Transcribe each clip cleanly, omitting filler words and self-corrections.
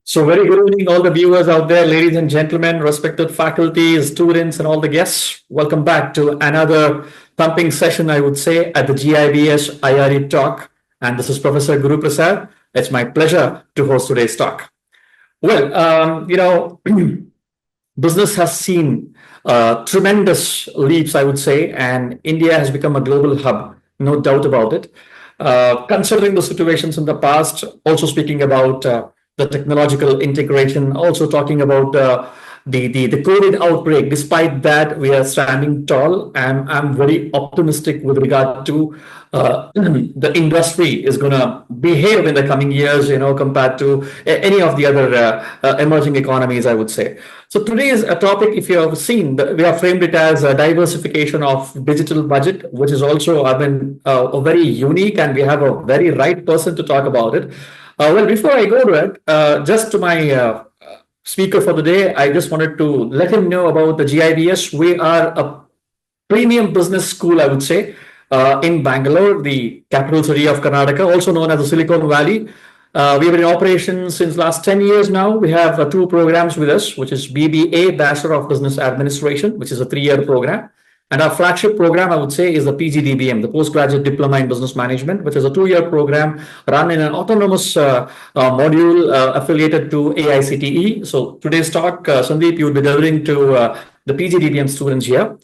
So very good evening, all the viewers out there, ladies and gentlemen, respected faculty, students, and all the guests. Welcome back to another pumping session, I would say, at the GIBS IRE Talk. And this is Professor Guru Prasad. It's my pleasure to host today's talk. Well, business has seen tremendous leaps, I would say, and India has become a global hub, no doubt about it. Considering the situations in the past, also speaking about the technological integration, also talking about the COVID outbreak. Despite that, we are standing tall, and I'm very optimistic with regard to the industry is going to behave in the coming years, compared to any of the other emerging economies, I would say. So today's topic, if you have seen, we have framed it as a diversification of digital budget, which is also, very unique, and we have a very right person to talk about it. Well, before I go to it, just to my speaker for the day, I just wanted to let him know about the GIBS. We are a premium business school, I would say, in Bangalore, the capital city of Karnataka, also known as the Silicon Valley. We've been in operation since last 10 years now. We have two programs with us, which is BBA, Bachelor of Business Administration, which is a 3-year program. And our flagship program, I would say, is the PGDM, the Postgraduate Diploma in Business Management, which is a 2-year program run in an autonomous module affiliated to AICTE. So today's talk, Sandeep, you'll be delivering to the PGDM students here.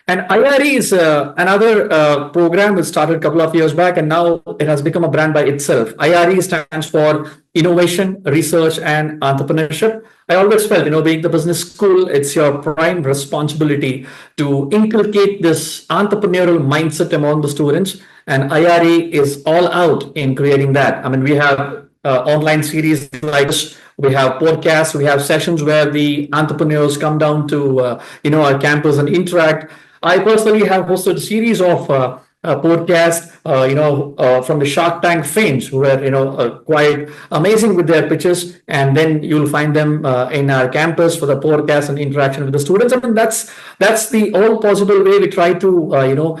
And IRE is another program that started a couple of years back, and now it has become a brand by itself. IRE stands for Innovation, Research, and Entrepreneurship. I always felt, being the business school, it's your prime responsibility to inculcate this entrepreneurial mindset among the students. And IRE is all out in creating that. I mean, we have online series like this. We have podcasts. We have sessions where the entrepreneurs come down to, our campus and interact. I personally have hosted a series of podcasts, from the Shark Tank fames, who are, quite amazing with their pitches. And then you'll find them in our campus for the podcast and interaction with the students. I mean, that's the all possible way we try to,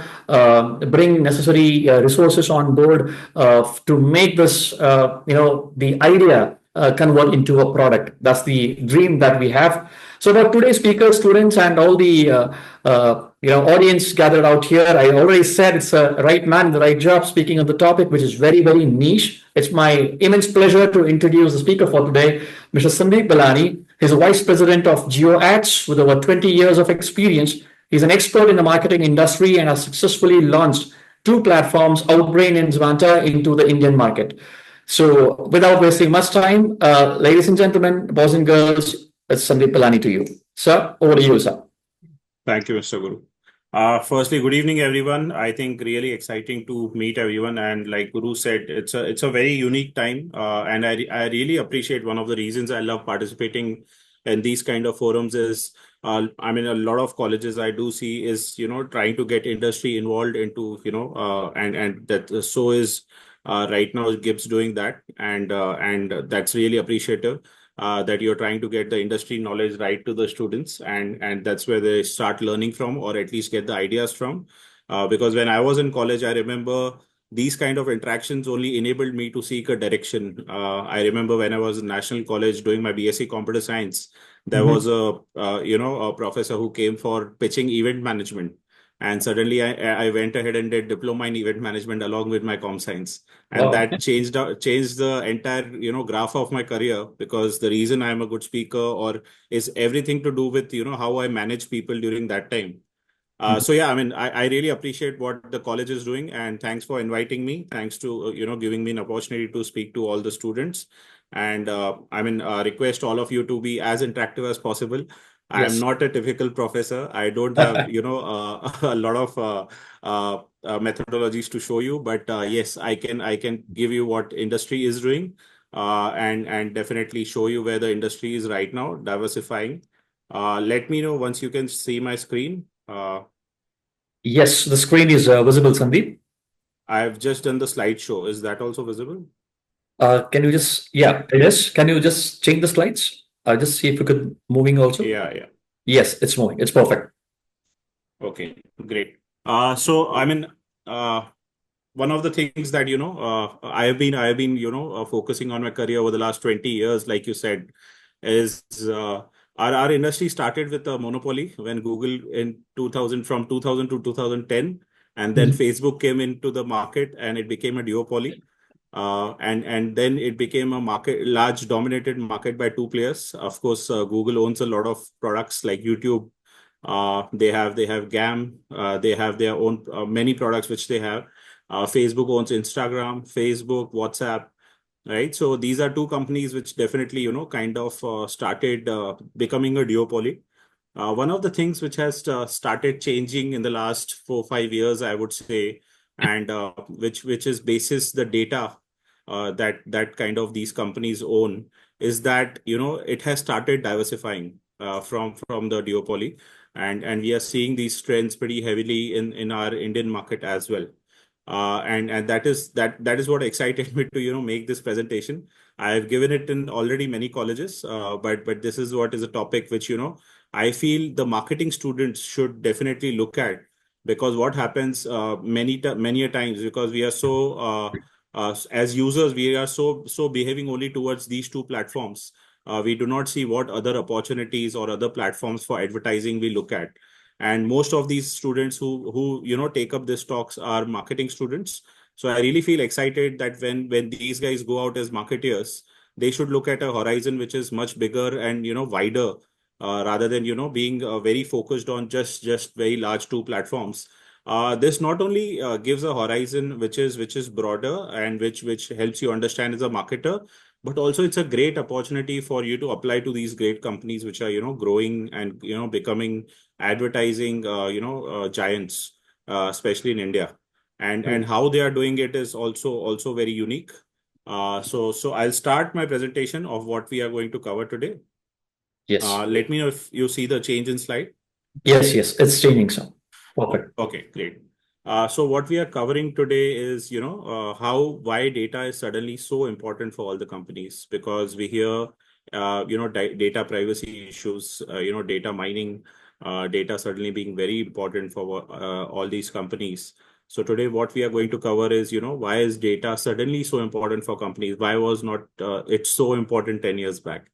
bring necessary resources on board to make this, the idea convert into a product. That's the dream that we have. So about today's speakers, students, and all the audience gathered out here, I already said it's a right man in the right job speaking on the topic, which is very, very niche. It's my immense pleasure to introduce the speaker for today, Mr. Sandeep Balani. He's a vice president of JioAds with over 20 years of experience. He's an expert in the marketing industry and has successfully launched 2 platforms, Outbrain and Zvanta, into the Indian market. So without wasting much time, ladies and gentlemen, boys and girls, it's Sandeep Balani to you. Sir, over to you, sir. Thank you, Mr. Guru. Firstly, good evening, everyone. I think really exciting to meet everyone. And like Guru said, it's a very unique time. And I really appreciate, one of the reasons I love participating in these kind of forums is, a lot of colleges I do see is, trying to get industry involved into, and that so is right now GIBS doing that. And that's really appreciative. That you're trying to get the industry knowledge right to the students, and that's where they start learning from, or at least get the ideas from. Because when I was in college, I remember these kind of interactions only enabled me to seek a direction. I remember when I was in National College doing my BSc Computer Science, there was a professor who came for pitching event management. And suddenly I went ahead and did diploma in event management along with my com science. And that changed the entire, graph of my career, because the reason I'm a good speaker is everything to do with, how I manage people during that time. So yeah, I really appreciate what the college is doing, and thanks for inviting me. Thanks to, giving me an opportunity to speak to all the students. And request all of you to be as interactive as possible. Yes. I'm not a typical professor. I don't have, a lot of methodologies to show you, but yes, I can give you what industry is doing, and definitely show you where the industry is right now, diversifying. Let me know once you can see my screen. Yes, the screen is visible, Sandeep. I've just done the slideshow. Is that also visible? Can you just, yeah, it is. Can you just change the slides? I'll just see if we could moving also. Yeah. Yes, it's moving. It's perfect. Okay, great. So one of the things that, I have been, focusing on my career over the last 20 years, like you said, is our industry started with a monopoly when Google in 2000, from 2000 to 2010, and then Mhm. Facebook came into the market and it became a duopoly. And then it became a large dominated market by two players. Of course, Google owns a lot of products like YouTube. They have GAM. They have their own many products which they have. Facebook owns Instagram, Facebook, WhatsApp, right? So these are two companies which definitely, kind of started becoming a duopoly. One of the things which has started changing in the last 4 5 years, I would say, and which is basis the data that kind of these companies own, is that it has started diversifying from the duopoly, and we are seeing these trends pretty heavily in our Indian market as well. And that is what excited me to make this presentation. I've given it in already many colleges, but this is what is a topic which I feel the marketing students should definitely look at, because what happens many a times, because we are so as users, we are so behaving only towards these two platforms. We do not see what other opportunities or other platforms for advertising we look at. And most of these students who take up these talks are marketing students. So I really feel excited that when these guys go out as marketeers, they should look at a horizon which is much bigger and wider, rather than being very focused on just very large two platforms. This not only gives a horizon which is broader and which helps you understand as a marketer, but also it's a great opportunity for you to apply to these great companies which are growing and becoming advertising giants, especially in India. And Right. how they are doing it is also very unique. So I'll start my presentation of what we are going to cover today. Yes. Let me know if you see the change in slide. Yes, yes, it's changing, so perfect. Okay, great. So what we are covering today is, why data is suddenly so important for all the companies, because we hear, data privacy issues, data mining, data suddenly being very important for all these companies. So today what we are going to cover is, why is data suddenly so important for companies? Why was not it so important 10 years back?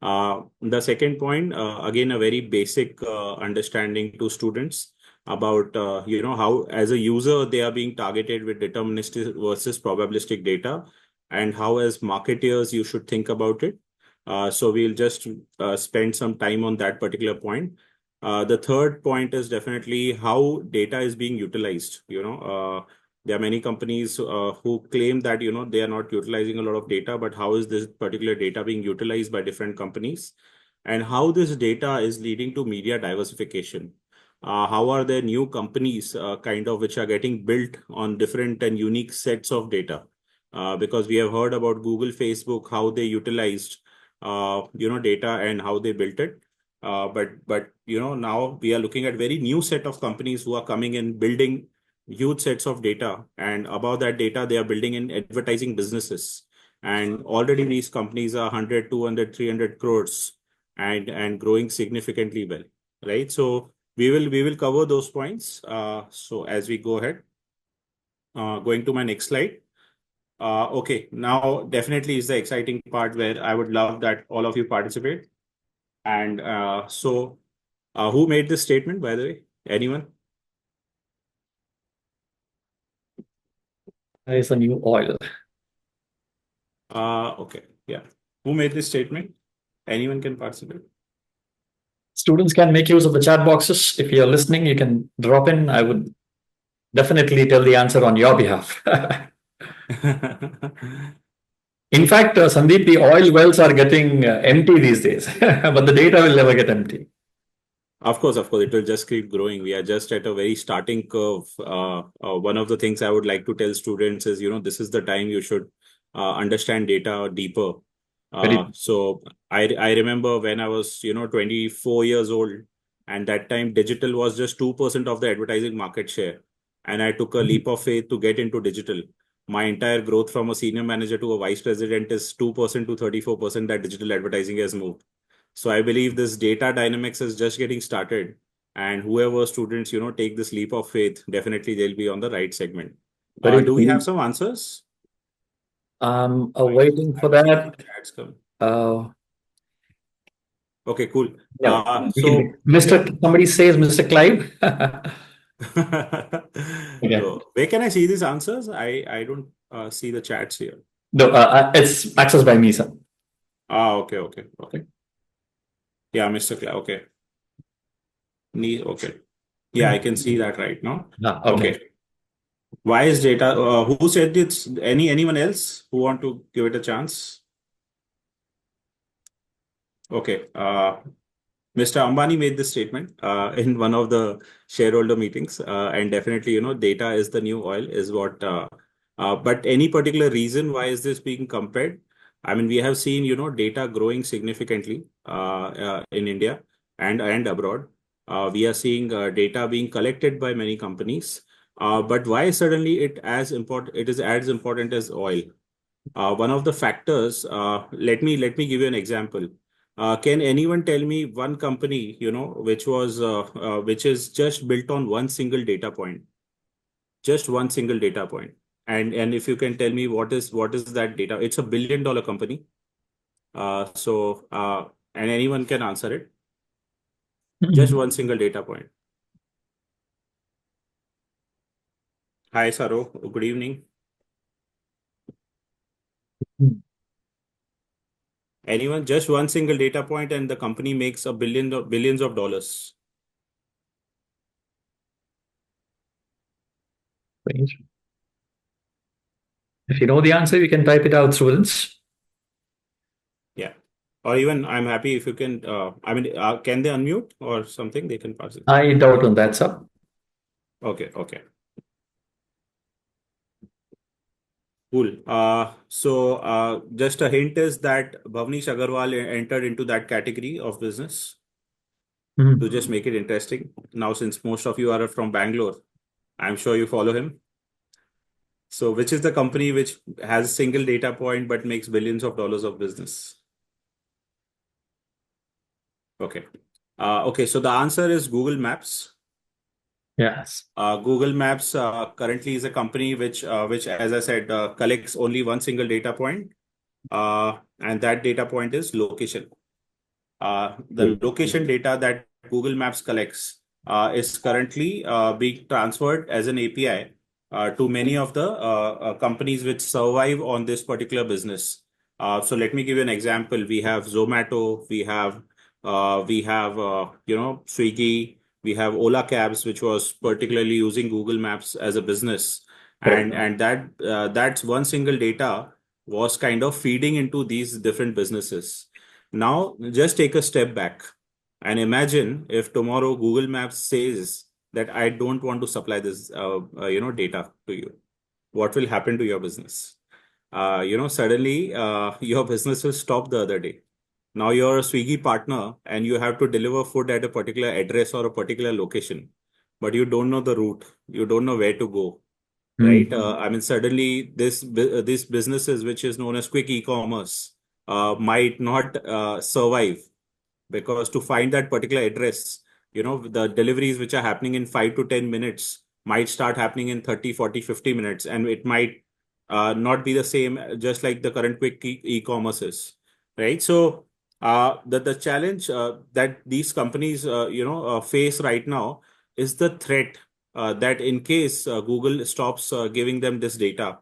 The second point, again, a very basic understanding to students about how as a user they are being targeted with deterministic versus probabilistic data, and how as marketeers you should think about it. So we'll just spend some time on that particular point. The third point is definitely how data is being utilized. There are many companies who claim that they are not utilizing a lot of data, but how is this particular data being utilized by different companies, and how this data is leading to media diversification. How are there new companies kind of which are getting built on different and unique sets of data? Because we have heard about Google, Facebook, how they utilized data and how they built it. But now we are looking at very new set of companies who are coming in building huge sets of data, and above that data they are building in advertising businesses, and already these companies are 100, 200, 300 crores and growing significantly well, right? So we will cover those points. So as we go ahead, going to my next slide. Okay, now definitely is the exciting part where I would love that all of you participate. And who made this statement, by the way? Anyone? There is a new oil. Okay, yeah. Who made this statement? Anyone can participate. Students can make use of the chat boxes. If you're listening, you can drop in. I would definitely tell the answer on your behalf. In fact, Sandeep, the oil wells are getting empty these days, but the data will never get empty. Of course, it will just keep growing. We are just at a very starting curve. One of the things I would like to tell students is, this is the time you should understand data deeper. Very. So I remember when I was, 24 years old, and that time digital was just 2% of the advertising market share. And I took a leap of faith to get into digital. My entire growth from a senior manager to a vice president is 2% to 34% that digital advertising has moved. So I believe this data dynamics is just getting started. And whoever students, take this leap of faith, definitely they'll be on the right segment. Very Do we have good. some answers? I'm I waiting for don't see any that. chats come. Uh, Okay, cool. no, So Mr. yeah. Somebody says Mr. Clive. Okay. So where can I see these answers? I don't see the chats here. No, it's accessed by me, sir. Okay, okay, okay. Yeah, Mr. Cla. Okay. Okay. Yeah, I can see that right now. Okay. Okay. Why is data? Who said it's anyone else who want to give it a chance? Okay. Mr. Ambani made this statement in one of the shareholder meetings, and definitely, data is the new oil, is what. But any particular reason why is this being compared? I mean, we have seen, data growing significantly in India and abroad. We are seeing data being collected by many companies. But why suddenly it is as important as oil? One of the factors, let me give you an example. Can anyone tell me one company, which is just built on one single data point, just one single data point? And if you can tell me what is that data? It's a billion-dollar company. And anyone can answer it. Just one single data point. Hi, Saro. Good evening. Anyone? Just one single data point, and the company makes billions of dollars. If you know the answer, you can type it out, students. Yeah. Or even I'm happy if you can, can they unmute or something? They can pass it. I doubt on that, sir. Okay, okay. Cool. Just a hint is that Bhavnish Agarwal entered into that category of business to just make it interesting. Now, since most of you are from Bangalore, I'm sure you follow him. So, which is the company which has a single data point but makes billions of dollars of business? Okay. Okay. So the answer is Google Maps. Yes. Google Maps currently is a company which, as I said, collects only one single data point, and that data point is location. The location data that Google Maps collects is currently being transferred as an API to many of the companies which survive on this particular business. So let me give you an example. We have Zomato, we have Swiggy, we have Ola Cabs, which was particularly using Google Maps as a business, and that's one single data was kind of feeding into these different businesses. Now, just take a step back and imagine if tomorrow Google Maps says that I don't want to supply this, data to you. What will happen to your business? Suddenly your business will stop the other day. Now you're a Swiggy partner and you have to deliver food at a particular address or a particular location, but you don't know the route. You don't know where to go, right? I mean, suddenly these businesses, which is known as quick e-commerce, might not survive because to find that particular address, the deliveries which are happening in 5 to 10 minutes might start happening in 30, 40, 50 minutes, and it might not be the same just like the current quick e-commerce is, right? So the challenge that these companies face right now is the threat that in case Google stops giving them this data,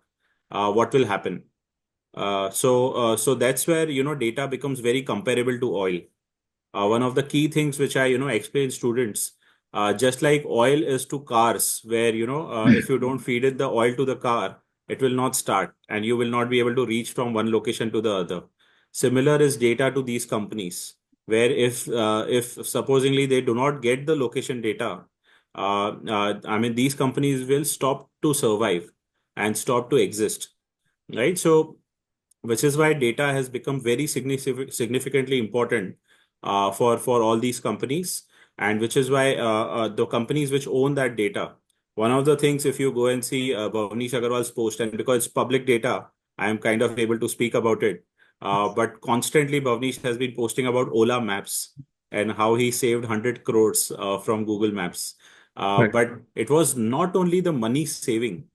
what will happen? So that's where data becomes very comparable to oil. One of the key things which I explain students, just like oil is to cars, where if you don't feed it the oil to the car, it will not start, and you will not be able to reach from one location to the other. Similar is data to these companies, where if supposingly they do not get the location data, I mean these companies will stop to survive and stop to exist, right? So which is why data has become very significantly important for all these companies, and which is why the companies which own that data. One of the things, if you go and see Bhavnish Agarwal's post, and because it's public data, I am kind of able to speak about it. But constantly, Bhavnish has been posting about Ola Maps and how he saved 100 crores from Google Maps. Right. But it was not only the money saving.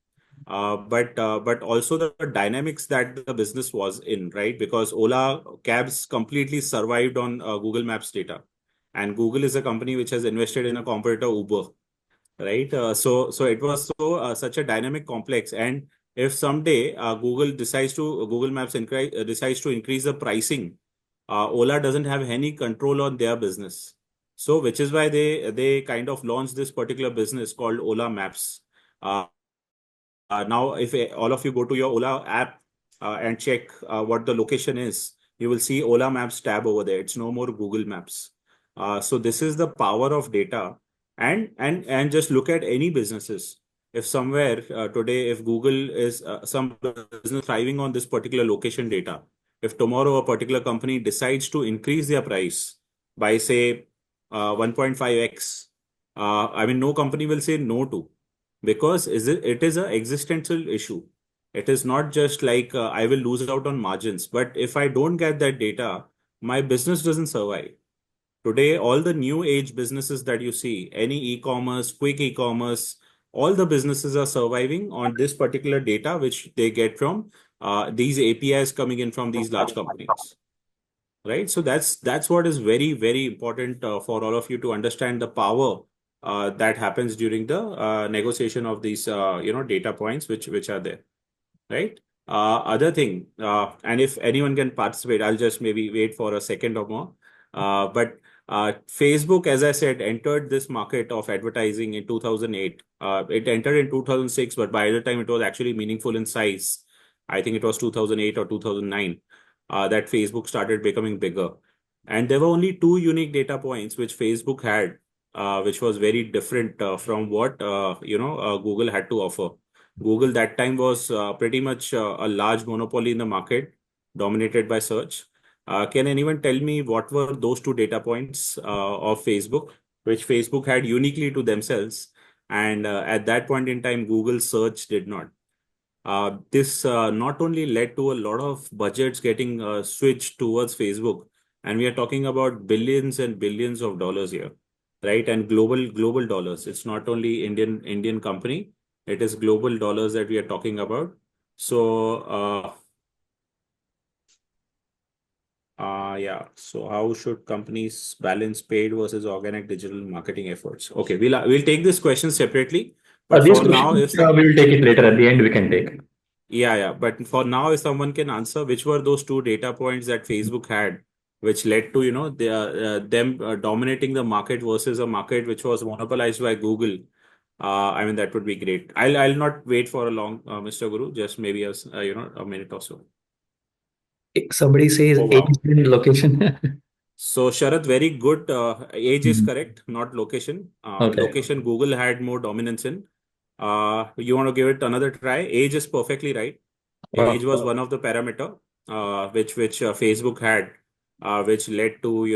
but also the dynamics that the business was in, right? Because Ola cabs completely survived on Google Maps data, and Google is a company which has invested in a competitor Uber, right? So it was such a dynamic complex, and if someday Google Maps decides to increase the pricing, Ola doesn't have any control on their business. So which is why they kind of launched this particular business called Ola Maps. Now, if all of you go to your Ola app and check what the location is, you will see Ola Maps tab over there. It's no more Google Maps. So this is the power of data, and just look at any businesses. If somewhere today, if Google is some business thriving on this particular location data, if tomorrow a particular company decides to increase their price by say 1.5x, I mean, no company will say no to, because it is an existential issue. It is not just like I will lose out on margins, but if I don't get that data, my business doesn't survive. Today, all the new age businesses that you see, any e-commerce, quick e-commerce, all the businesses are surviving on this particular data, which they get from these APIs coming in from these large companies, right? So that's what is very, very important for all of you to understand the power that happens during the negotiation of these data points which are there, right? Other thing, and if anyone can participate, I'll just maybe wait for a second or more. But Facebook, as I said, entered this market of advertising in 2008. It entered in 2006, but by the time it was actually meaningful in size, I think it was 2008 or 2009 that Facebook started becoming bigger. And there were only two unique data points which Facebook had, which was very different from what Google had to offer. Google that time was pretty much a large monopoly in the market, dominated by search. Can anyone tell me what were those two data points of Facebook, which Facebook had uniquely to themselves? And at that point in time, Google search did not. This not only led to a lot of budgets getting switched towards Facebook, and we are talking about billions and billions of dollars here, right? And global dollars. It's not only Indian company, it is global dollars that we are talking about. So yeah. So how should companies balance paid versus organic digital marketing efforts? Okay, we'll take this question separately, but These for now, questions if some we will take it later. At the end, we can take. Yeah. But for now, if someone can answer, which were those two data points that Facebook had, which led to, them dominating the market versus a market which was monopolized by Google. I mean, that would be great. I'll not wait for a long, Mr. Guru, just maybe a minute or so. Somebody says Oh, age wow. and location. So, Sharath, very good. Age is Mhm. correct, not location. Okay. Location, Google had more dominance in. You want to give it another try? Age is perfectly right. Age Wow. was one of the parameter which Facebook had, which led to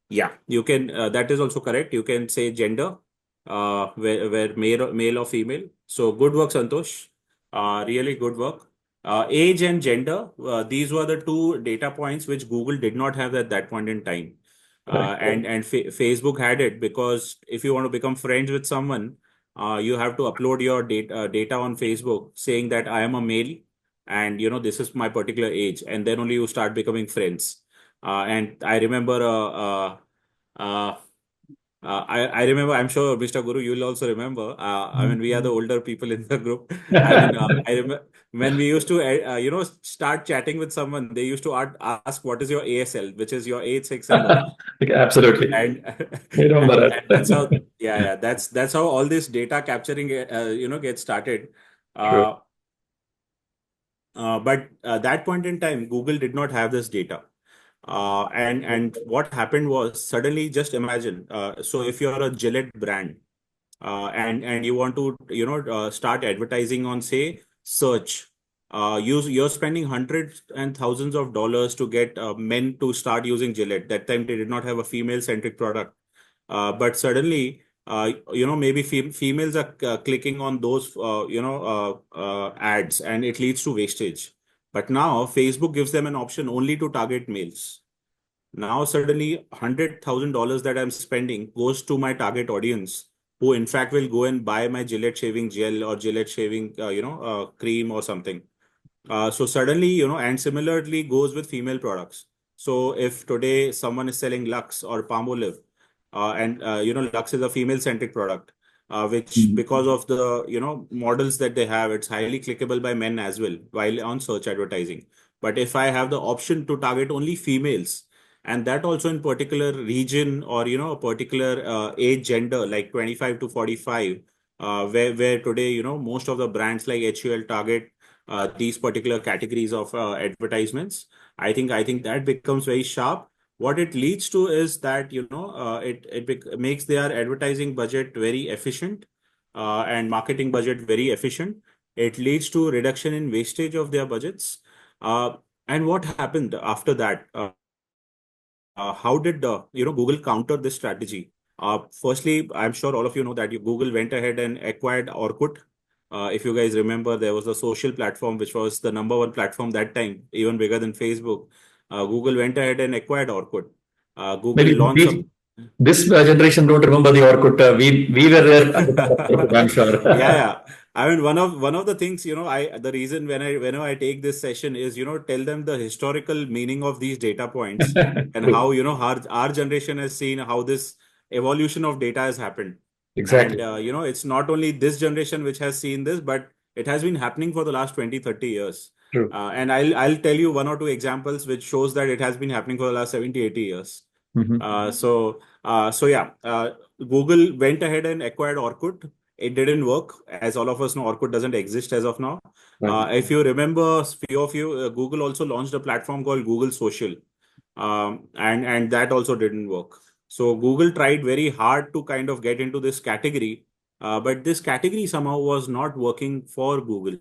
yeah, you can that is also correct. You can say gender, where male or female. So good work, Santosh. Really good work. Age and gender, these were the two data points which Google did not have at that point in time. Correct. And Facebook had it, because if you want to become friends with someone, you have to upload your data on Facebook saying that I am a male, and this is my particular age, and then only you start becoming friends. And I remember, uh, I remember, I'm sure Mr. Guru, you'll also remember. I mean, we are the older people in the group. I mean, I remember when we used to, start chatting with someone, they used to ask, what is your ASL, which is your age, sex, and mobile. Okay, absolutely. And, I remember and that's that. how, yeah, that's how all this data capturing, gets started. True. Uh, but that point in time, Google did not have this data. And what happened was, suddenly, just imagine. So if you're a Gillette brand, and you want to start advertising on, say, search, you're spending hundreds and thousands of dollars to get men to start using Gillette. That time they did not have a female centric product, but suddenly, maybe females are clicking on those ads, and it leads to wastage. But now Facebook gives them an option only to target males. Now suddenly $100,000 that I'm spending goes to my target audience, who in fact will go and buy my Gillette shaving gel or Gillette shaving, cream or something. So suddenly, and similarly goes with female products. So if today someone is selling Lux or Palmolive, and Lux is a female-centric product, which Mhm. because of the models that they have, it's highly clickable by men as well while on search advertising. But if I have the option to target only females, and that also in particular region or a particular age gender like 25 to 45, where today most of the brands like HUL target these particular categories of advertisements. I think that becomes very sharp. What it leads to is that makes their advertising budget very efficient, and marketing budget very efficient. It leads to reduction in wastage of their budgets. And what happened after that? How did Google counter this strategy? Firstly, I'm sure all of you know that Google went ahead and acquired Orkut. If you guys remember, there was a social platform which was the number one platform that time, even bigger than Facebook. Google went ahead and acquired Orkut. Google Maybe launched a this generation don't remember the Orkut. We were there at the time of Orkut, I'm sure. Yeah, yeah. I mean, one of the things, the reason whenever I take this session is, tell them the historical meaning of these data points and True. how, our generation has seen how this evolution of data has happened. And, Exactly. it's not only this generation which has seen this, but it has been happening for the last 20, 30 years. True. And I'll tell you one or two examples which shows that it has been happening for the last 70, 80 years. Mhm. So yeah, Google went ahead and acquired Orkut. It didn't work. As all of us know, Orkut doesn't exist as of now. Right. If you remember, few of you, Google also launched a platform called Google Social, and that also didn't work. So Google tried very hard to kind of get into this category, but this category somehow was not working for Google.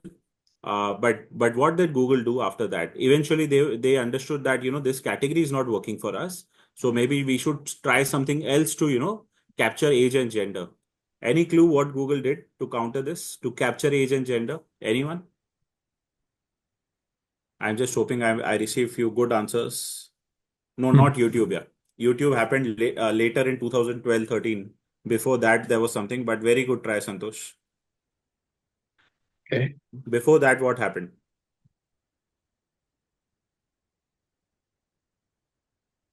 But what did Google do after that? Eventually, they understood that this category is not working for us. So maybe we should try something else to capture age and gender. Any clue what Google did to counter this, to capture age and gender? Anyone? I'm just hoping I receive few good answers. No, not YouTube. Yeah, YouTube happened later in 2012, 13. Before that, there was something, but very good try, Santosh. Okay. Before that, what happened?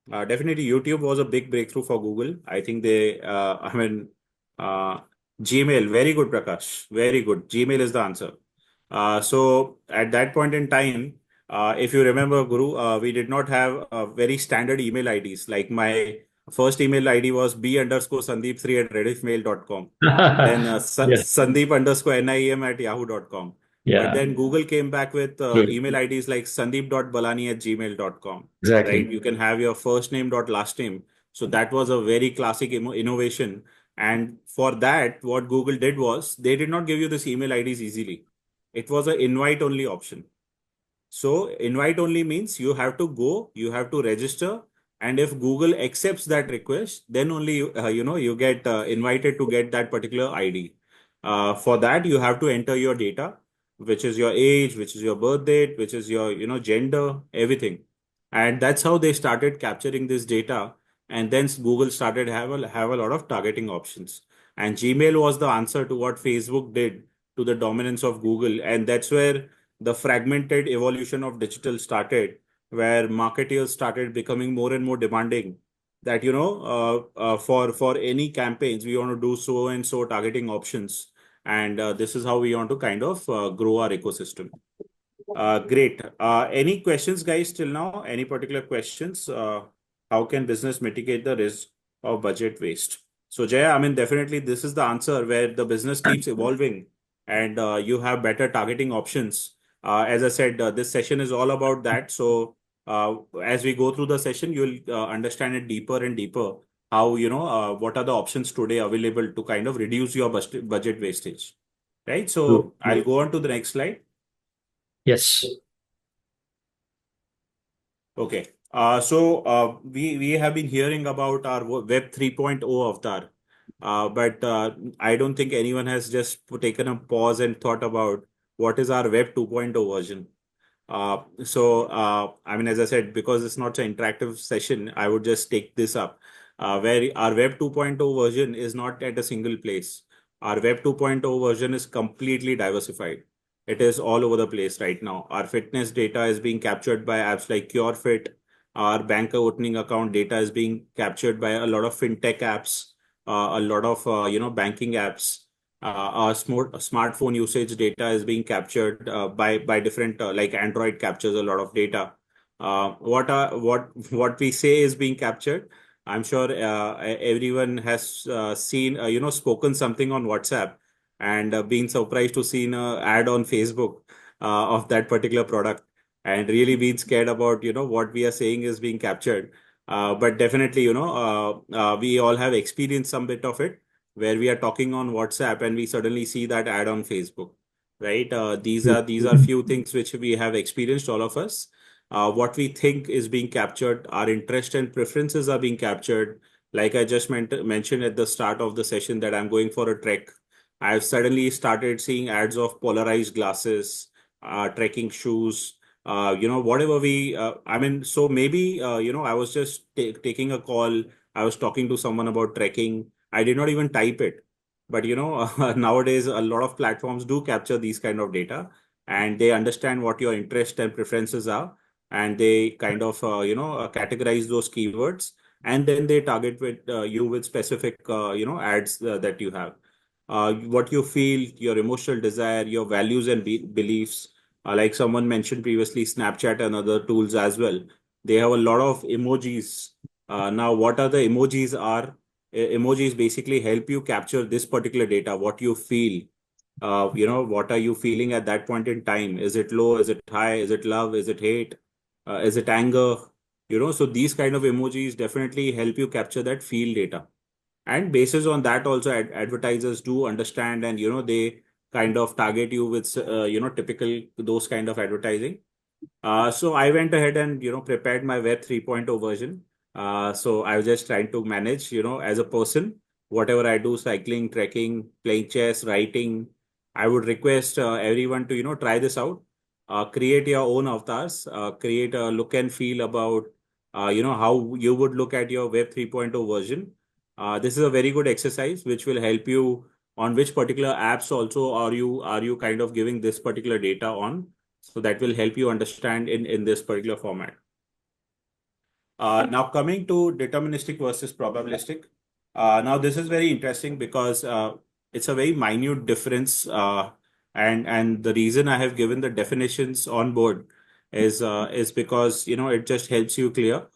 Definitely, YouTube was a big breakthrough for Google. I think uh, Gmail, very good, Prakash, very good. Gmail is the answer. So at that point in time, if you remember, Guru, we did not have very standard email IDs. Like my first email ID was b_sandeep3@rediffmail.com. Then Yes. Sandeep underscore NIM at yahoo.com. But Yeah. then Google came back with True. email IDs like sandeep.balani@gmail.com, right? Exactly. You can have your first name dot last name. So that was a very classic innovation. And for that, what Google did was they did not give you this email IDs easily. It was an invite only option. So invite only means you have to go, you have to register, and if Google accepts that request, then only you get invited to get that particular ID. For that, you have to enter your data, which is your age, which is your birth date, which is your gender, everything, and that's how they started capturing this data. And then Google started have a lot of targeting options, and Gmail was the answer to what Facebook did to the dominance of Google, and that's where the fragmented evolution of digital started, where marketers started becoming more and more demanding that for any campaigns we want to do so and so targeting options, and this is how we want to kind of grow our ecosystem. Great. Any questions, guys, till now? Any particular questions? How can business mitigate the risk of budget waste? So, Jaya, I mean, definitely this is the answer where the business keeps evolving and you have better targeting options. As I said, this session is all about that. So, as we go through the session, you'll understand it deeper and deeper how, what are the options today available to kind of reduce your budget wastage, right? True. So, I'll go on to the next slide. Yes. Okay. We have been hearing about our Web 3.0 avatar, but I don't think anyone has just taken a pause and thought about what is our Web 2.0 version. I mean, as I said, because it's not an interactive session, I would just take this up. where our Web 2.0 version is not at a single place. Our Web 2.0 version is completely diversified. It is all over the place right now. Our fitness data is being captured by apps like CureFit. Our bank opening account data is being captured by a lot of fintech apps, a lot of banking apps. Our smartphone usage data is being captured by different like Android captures a lot of data. What we say is being captured. I'm sure everyone has seen spoken something on WhatsApp and been surprised to see an ad on Facebook of that particular product and really been scared about what we are saying is being captured. But definitely we all have experienced some bit of it where we are talking on WhatsApp and we suddenly see that ad on Facebook, right? These are few things which we have experienced, all of us. What we think is being captured, our interest and preferences are being captured. Like I just mentioned at the start of the session that I'm going for a trek. I've suddenly started seeing ads of polarized glasses, trekking shoes, whatever so maybe, I was just taking a call. I was talking to someone about trekking. I did not even type it. But, nowadays, a lot of platforms do capture these kind of data and they understand what your interest and preferences are. And they kind of, categorize those keywords and then they target you with specific, ads that you have. What you feel, your emotional desire, your values and beliefs. Like someone mentioned previously, Snapchat and other tools as well. They have a lot of emojis. Now, what are the emojis are? Emojis basically help you capture this particular data, what you feel. What are you feeling at that point in time? Is it low? Is it high? Is it love? Is it hate? Is it anger? So these kind of emojis definitely help you capture that feel data. And basis on that also advertisers do understand and they kind of target you with typical those kind of advertising. So I went ahead and prepared my Web 3.0 version. So I was just trying to manage as a person whatever I do, cycling, trekking, playing chess, writing. I would request everyone to try this out. Create your own avatars, create a look and feel about how you would look at your Web 3.0 version. This is a very good exercise which will help you on which particular apps also are you kind of giving this particular data on. So that will help you understand in this particular format. Now coming to deterministic versus probabilistic. Now this is very interesting because it's a very minute difference. And the reason I have given the definitions on board is because it just helps you clear.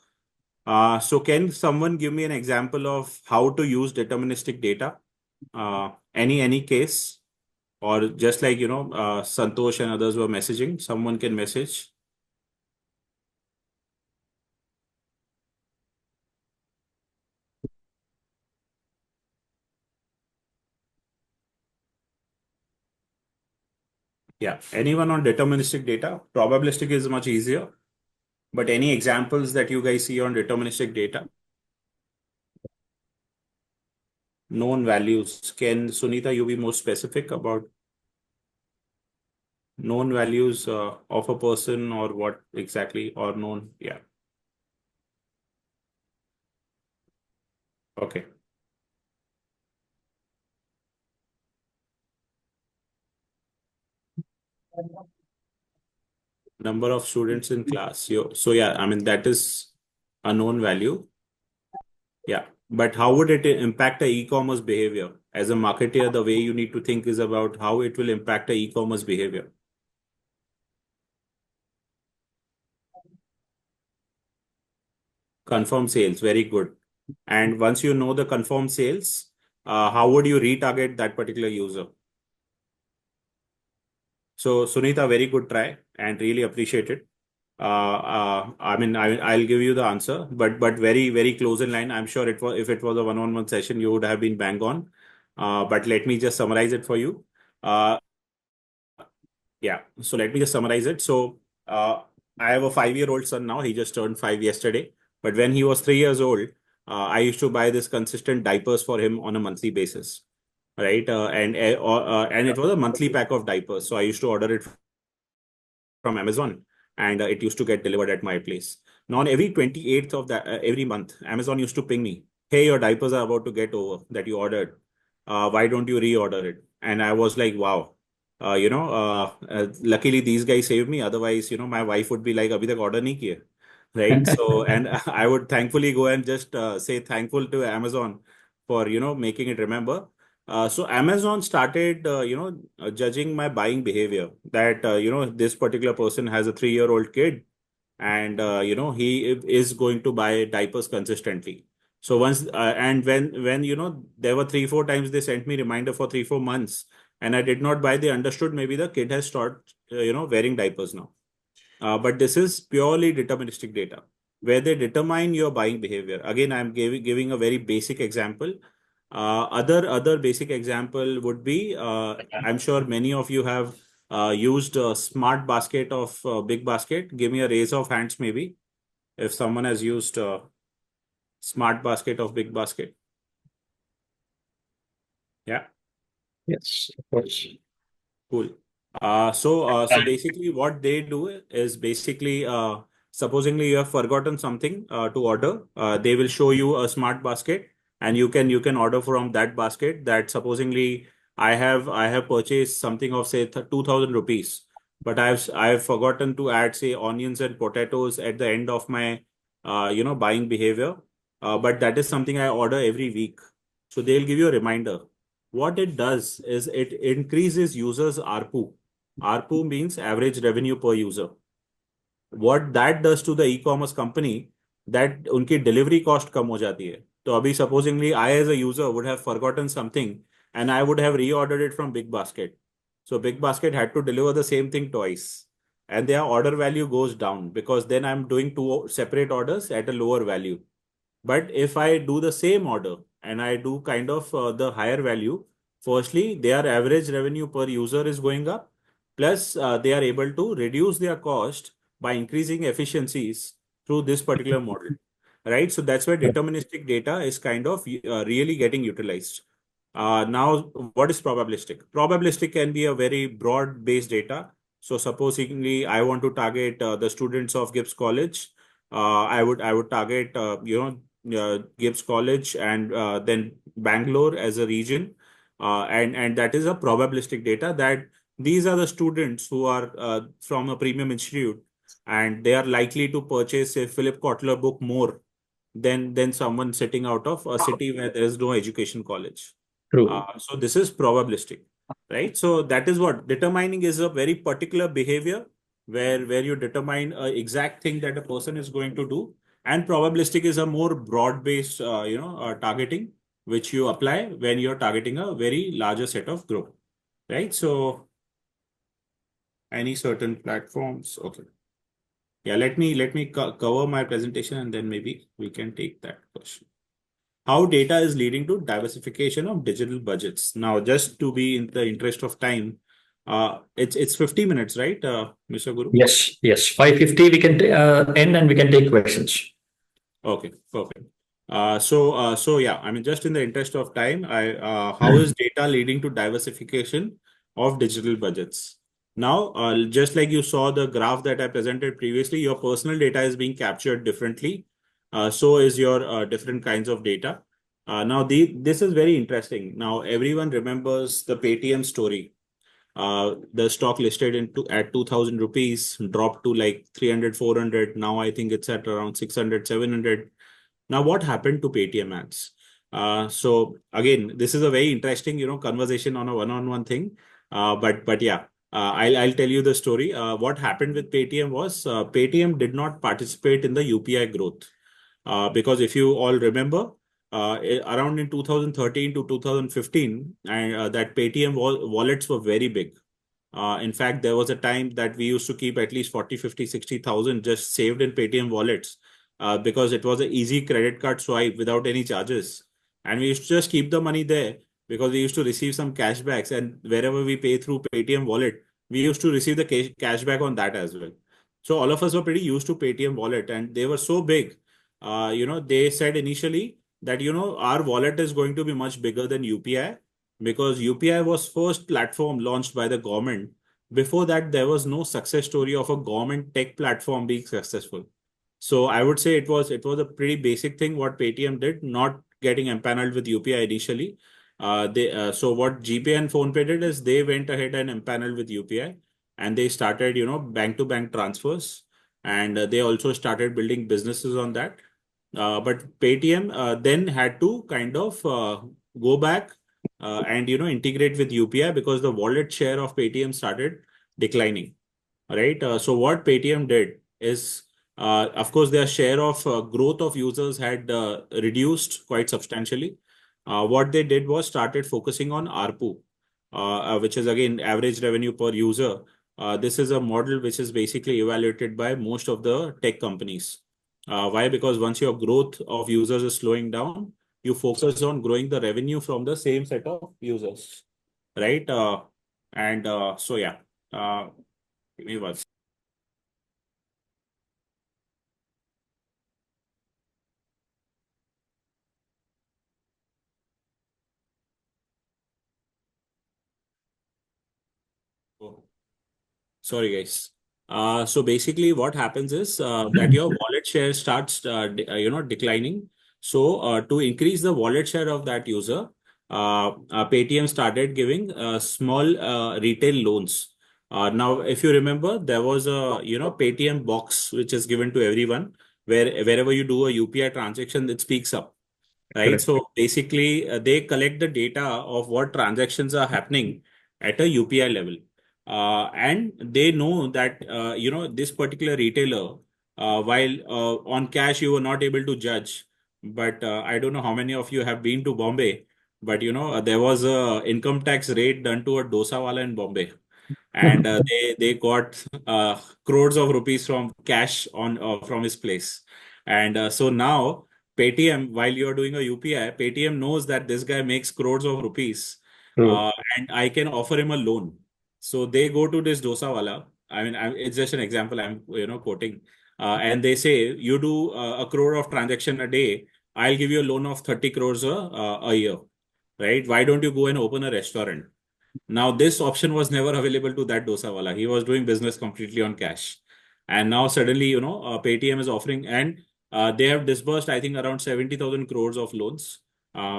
So can someone give me an example of how to use deterministic data? Any case? Or just like, Santosh and others were messaging, someone can message. Yeah. Anyone on deterministic data? Probabilistic is much easier. But any examples that you guys see on deterministic data? Known values. Can Sunita, you be more specific about known values of a person or what exactly or known? Yeah. Okay. Number of students in class. So yeah, I mean, that is a known value. Yeah. But how would it impact the e-commerce behavior? As a marketer, the way you need to think is about how it will impact the e-commerce behavior. Confirm sales, very good. And once you know the confirmed sales, how would you retarget that particular user? So Sunita, very good try and really appreciate it. I mean, I'll give you the answer, but very, very close in line. I'm sure if it was a one-on-one session, you would have been bang on. But let me just summarize it for you. Uh, yeah, so let me just summarize it. So I have a 5-year-old son now. He just turned 5 yesterday. But when he was 3 years old, I used to buy this consistent diapers for him on a monthly basis, right? And it was a monthly pack of diapers. So I used to order it from Amazon, and it used to get delivered at my place. Now, on every 28th of that every month, Amazon used to ping me, hey, your diapers are about to get over that you ordered. Why don't you reorder it? And I was like, wow. Luckily these guys saved me. Otherwise, my wife would be like, "Abhi tak order nahi kiya." Right. So, and I would thankfully go and just say thankful to Amazon for, making it remember. So Amazon started, judging my buying behavior that, this particular person has a 3-year-old kid and, he is going to buy diapers consistently. So once, and when, there were 3-4 times they sent me reminder for 3-4 months and I did not buy, they understood maybe the kid has started, wearing diapers now. But this is purely deterministic data where they determine your buying behavior. Again, I'm giving a very basic example. Other basic example would be, I'm sure many of you have used a smart basket of big basket. Give me a raise of hands, maybe, if someone has used smart basket of big basket. Yeah. Yes, of course. Cool. So basically what they do is basically, supposingly you have forgotten something to order, they will show you a smart basket and you can order from that basket. That supposingly I have purchased something of say 2,000 rupees, but I've forgotten to add say onions and potatoes at the end of my buying behavior. But that is something I order every week. So they'll give you a reminder. What it does is it increases users ARPU. ARPU means average revenue per user. What that does to the e-commerce company, that उनकी delivery cost कम हो जाती है. तो अभी supposingly I as a user would have forgotten something and I would have reordered it from Big Basket. So Big Basket had to deliver the same thing twice. And their order value goes down because then I'm doing two separate orders at a lower value. But if I do the same order and I do kind of the higher value, firstly, their average revenue per user is going up. Plus, they are able to reduce their cost by increasing efficiencies through this particular model, right? So that's why deterministic data is kind of really getting utilized. Now, what is probabilistic? Probabilistic can be a very broad-based data. So, supposedly, I want to target the students of GIBS College. I would target GIBS College and then Bangalore as a region, and that is a probabilistic data that these are the students who are from a premium institute and they are likely to purchase a Philip Kotler book more than someone sitting out of a city where there is no education college. True. So this is probabilistic, right? So that is what determining is a very particular behavior where you determine a exact thing that a person is going to do, and probabilistic is a more broad-based, targeting which you apply when you're targeting a very larger set of group, right? So any certain platforms, okay. Yeah, let me cover my presentation and then maybe we can take that question. How data is leading to diversification of digital budgets. Now, just to be in the interest of time, it's 50 minutes, right, Mr. Guru? Yes, yes. 5:50 we can end and we can take questions. Okay, perfect. So yeah, I mean, just in the interest of time, how is data leading to diversification of digital budgets? Now, just like you saw the graph that I presented previously, your personal data is being captured differently. So is your different kinds of data. Now, this is very interesting. Now, everyone remembers the Paytm story. The stock listed at 2,000 rupees dropped to like 300, 400. Now I think it's at around 600, 700. Now, what happened to Paytm ads? So again, this is a very interesting, conversation on a one-on-one thing. But yeah, I'll tell you the story. What happened with Paytm was Paytm did not participate in the UPI growth. Because if you all remember, around in 2013 to 2015, and that Paytm wallets were very big. In fact, there was a time that we used to keep at least 40, 50, 60,000 just saved in Paytm wallets because it was an easy credit card swipe without any charges. And we used to just keep the money there because we used to receive some cashbacks. And wherever we pay through Paytm wallet, we used to receive the cashback on that as well. So all of us were pretty used to Paytm wallet and they were so big. They said initially that, our wallet is going to be much bigger than UPI because UPI was first platform launched by the government. Before that, there was no success story of a government tech platform being successful. So I would say it was a pretty basic thing what Paytm did, not getting empaneled with UPI initially. So what GPay and PhonePe did is they went ahead and empaneled with UPI, and they started, bank to bank transfers, and they also started building businesses on that. But Paytm then had to kind of go back and integrate with UPI because the wallet share of Paytm started declining. Right. So what Paytm did is, of course, their share of growth of users had reduced quite substantially. What they did was started focusing on ARPU, which is again average revenue per user. This is a model which is basically evaluated by most of the tech companies. Why? Because once your growth of users is slowing down, you focus on growing the revenue from the same set of users, right? And so yeah, give me one. Oh, sorry, guys. So basically, what happens is that your wallet share starts, declining. So to increase the wallet share of that user, Paytm started giving small retail loans. Now, if you remember, there was a Paytm box which is given to everyone, where wherever you do a UPI transaction, it speaks up. Right. Correct. So basically, they collect the data of what transactions are happening at a UPI level. And they know that, this particular retailer, while on cash, you were not able to judge. But I don't know how many of you have been to Bombay, but, there was a income tax rate done to a dosa wala in Bombay, and they got crores of rupees from cash on from his place. And so now Paytm, while you're doing a UPI, Paytm knows that this guy makes crores of rupees, True. and I can offer him a loan. So they go to this dosa wala. I mean, it's just an example I'm quoting, and they say you do a crore of transaction a day. I'll give you a loan of 30 crores a year, right? Why don't you go and open a restaurant? Now, this option was never available to that dosa wala. He was doing business completely on cash. And now suddenly, Paytm is offering, and they have disbursed, I think, around 70,000 crores of loans,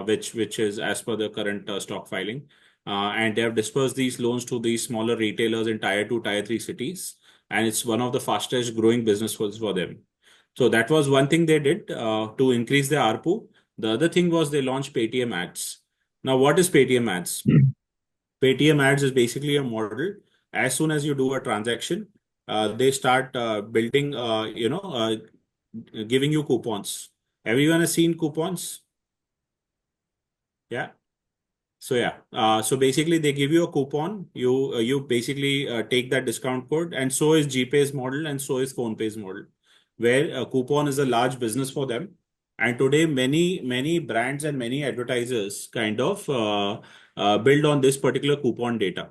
which is as per the current stock filing. And they have dispersed these loans to these smaller retailers in tier 2, tier 3 cities. And it's one of the fastest growing business for them. So that was one thing they did to increase their ARPU. The other thing was they launched Paytm ads. Now, what is Paytm ads? Paytm ads is basically a model. As soon as you do a transaction, they start building, giving you coupons. Everyone has seen coupons? Yeah. So yeah, so basically they give you a coupon. You basically take that discount code, and so is GPay's model, and so is PhonePay's model, where a coupon is a large business for them. And today, many brands and many advertisers kind of build on this particular coupon data,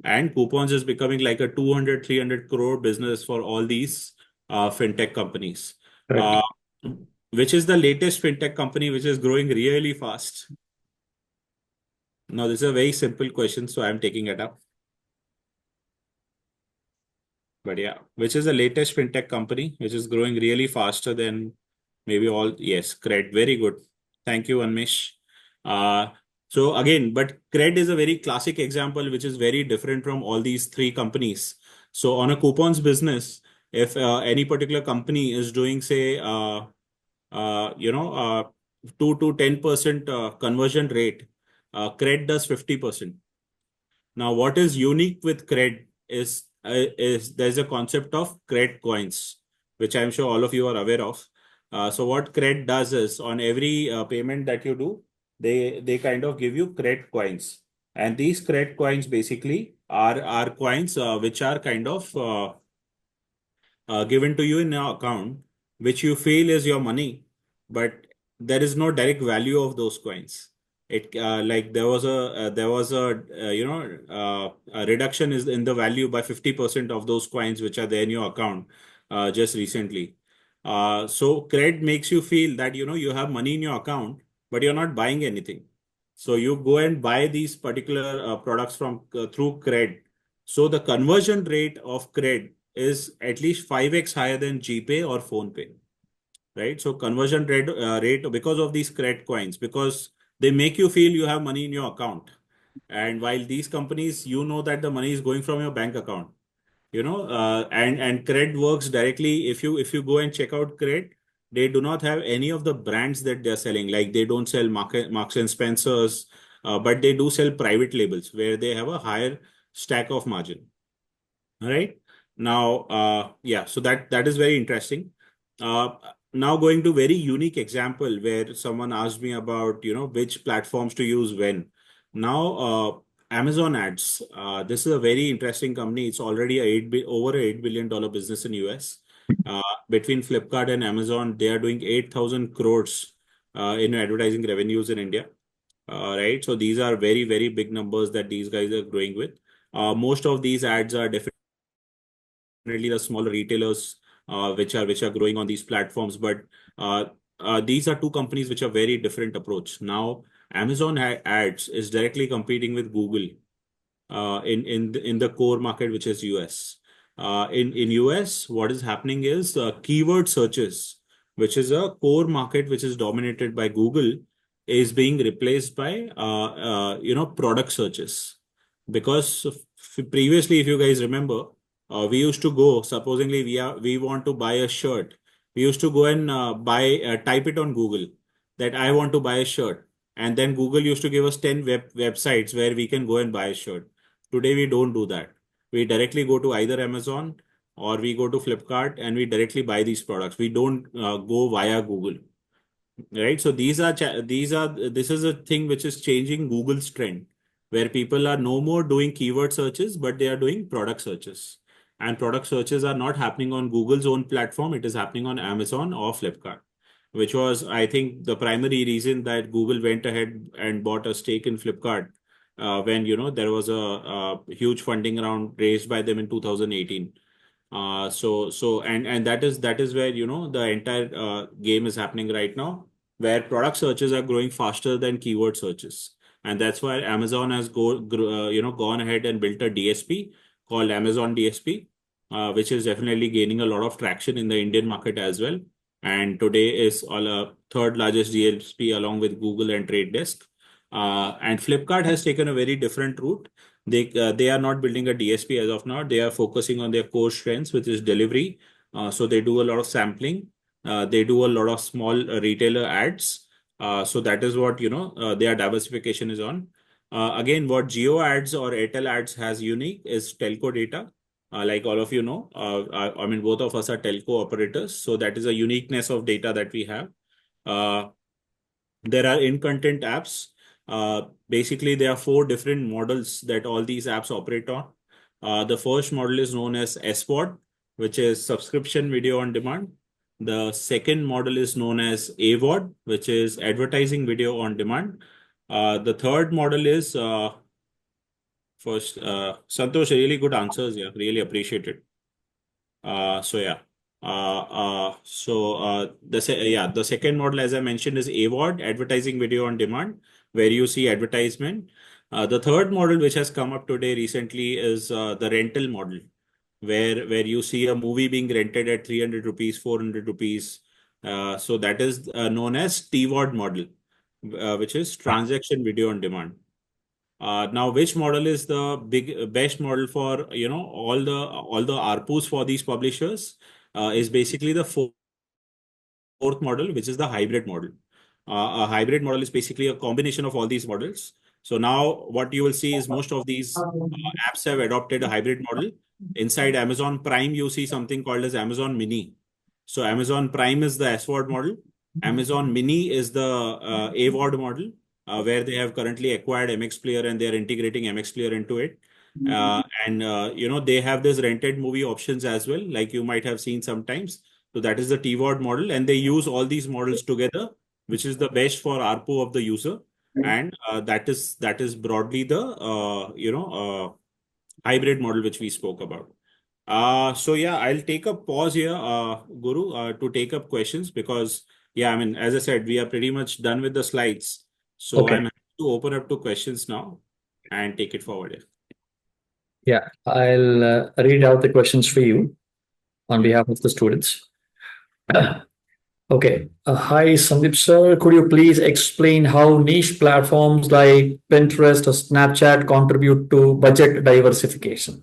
and coupons is becoming like a 200, 300 crore business for all these fintech companies. Correct. Uh, which is the latest fintech company which is growing really fast? Now, this is a very simple question, so I'm taking it up. But yeah, which is the latest fintech company which is growing really faster than maybe all? Yes, Cred. Very good. Thank you, Anmish. Uh, so again, but Cred is a very classic example which is very different from all these three companies. So on a coupons business, if any particular company is doing, say, 2 to 10% conversion rate, Cred does 50%. Now, what is unique with cred is there's a concept of cred coins, which I'm sure all of you are aware of. So what cred does is on every payment that you do, they kind of give you cred coins, and these cred coins basically are coins which are kind of given to you in your account, which you feel is your money, but there is no direct value of those coins. It like there was a reduction is in the value by 50% of those coins which are there in your account just recently. So cred makes you feel that you have money in your account, but you're not buying anything. So you go and buy these particular products from through cred. So the conversion rate of cred is at least 5x higher than GPay or PhonePay. right? So conversion rate because of these credit coins, because they make you feel you have money in your account. And while these companies, you know that the money is going from your bank account, and cred works directly. If you go and check out cred, they do not have any of the brands that they're selling. Like they don't sell Marks and Spencers, but they do sell private labels where they have a higher stack of margin. All right. Now, yeah, so that is very interesting. Uh, Now going to very unique example where someone asked me about, which platforms to use when. Now, Amazon ads. This is a very interesting company. It's already over $8 billion business in US. Between Flipkart and Amazon, they are doing 8,000 crores in advertising revenues in India. Right. So these are very, very big numbers that these guys are growing with. Most of these ads are definitely the smaller retailers which are growing on these platforms. But uh, these are two companies which are very different approach. Now, Amazon ads is directly competing with Google in the core market, which is US. In US, what is happening is keyword searches, which is a core market which is dominated by Google, is being replaced by product searches. Because previously, if you guys remember, we used to go, supposingly we want to buy a shirt. We used to go and type it on Google that I want to buy a shirt. And then Google used to give us 10 websites where we can go and buy a shirt. Today, we don't do that. We directly go to either Amazon or we go to Flipkart and we directly buy these products. We don't go via Google, right? So this is a thing which is changing Google's trend, where people are no more doing keyword searches, but they are doing product searches. And product searches are not happening on Google's own platform. It is happening on Amazon or Flipkart, which was, I think, the primary reason that Google went ahead and bought a stake in Flipkart when there was a huge funding round raised by them in 2018. And that is where the entire game is happening right now, where product searches are growing faster than keyword searches, and that's why Amazon has gone ahead and built a DSP called Amazon DSP, which is definitely gaining a lot of traction in the Indian market as well. And today is all a third largest DSP along with Google and Trade Desk. And Flipkart has taken a very different route. They are not building a DSP as of now. They are focusing on their core strengths, which is delivery. So they do a lot of sampling. They do a lot of small retailer ads. So that is what their diversification is on. Again, what JioAds or Airtel ads has unique is telco data. Like all of you know, I mean, both of us are telco operators. So that is a uniqueness of data that we have. There are in-content apps. Basically, there are four different models that all these apps operate on. The first model is known as SVOD, which is subscription video on demand. The second model is known as AVOD, which is advertising video on demand. The third model is first, Santosh, really good answers. Yeah, really appreciate it. So yeah. The second model, as I mentioned, is AVOD, advertising video on demand, where you see advertisement. The third model, which has come up today recently, is the rental model, where you see a movie being rented at 300 rupees, 400 rupees. So that is known as TVOD model, which is transaction video on demand. Now, which model is the best model for all the ARPUs for these publishers? Is basically the fourth model, which is the hybrid model. A hybrid model is basically a combination of all these models. So now what you will see is most of these apps have adopted a hybrid model. Inside Amazon Prime, you see something called as Amazon Mini. So Amazon Prime is the SVOD model. Amazon Mini is the AVOD model, where they have currently acquired MX Player and they are integrating MX Player into it. And they have this rented movie options as well, like you might have seen sometimes. So that is the TVOD model, and they use all these models together, which is the best for ARPU of the user, and that is broadly the hybrid model which we spoke about. So yeah, I'll take a pause here, Guru, to take up questions because yeah, I mean, as I said, we are pretty much done with the slides, so Okay. I'm happy to open up to questions now and take it forward. Yeah, I'll read out the questions for you on behalf of the students. Okay. Hi, Sandeep sir. Could you please explain how niche platforms like Pinterest or Snapchat contribute to budget diversification?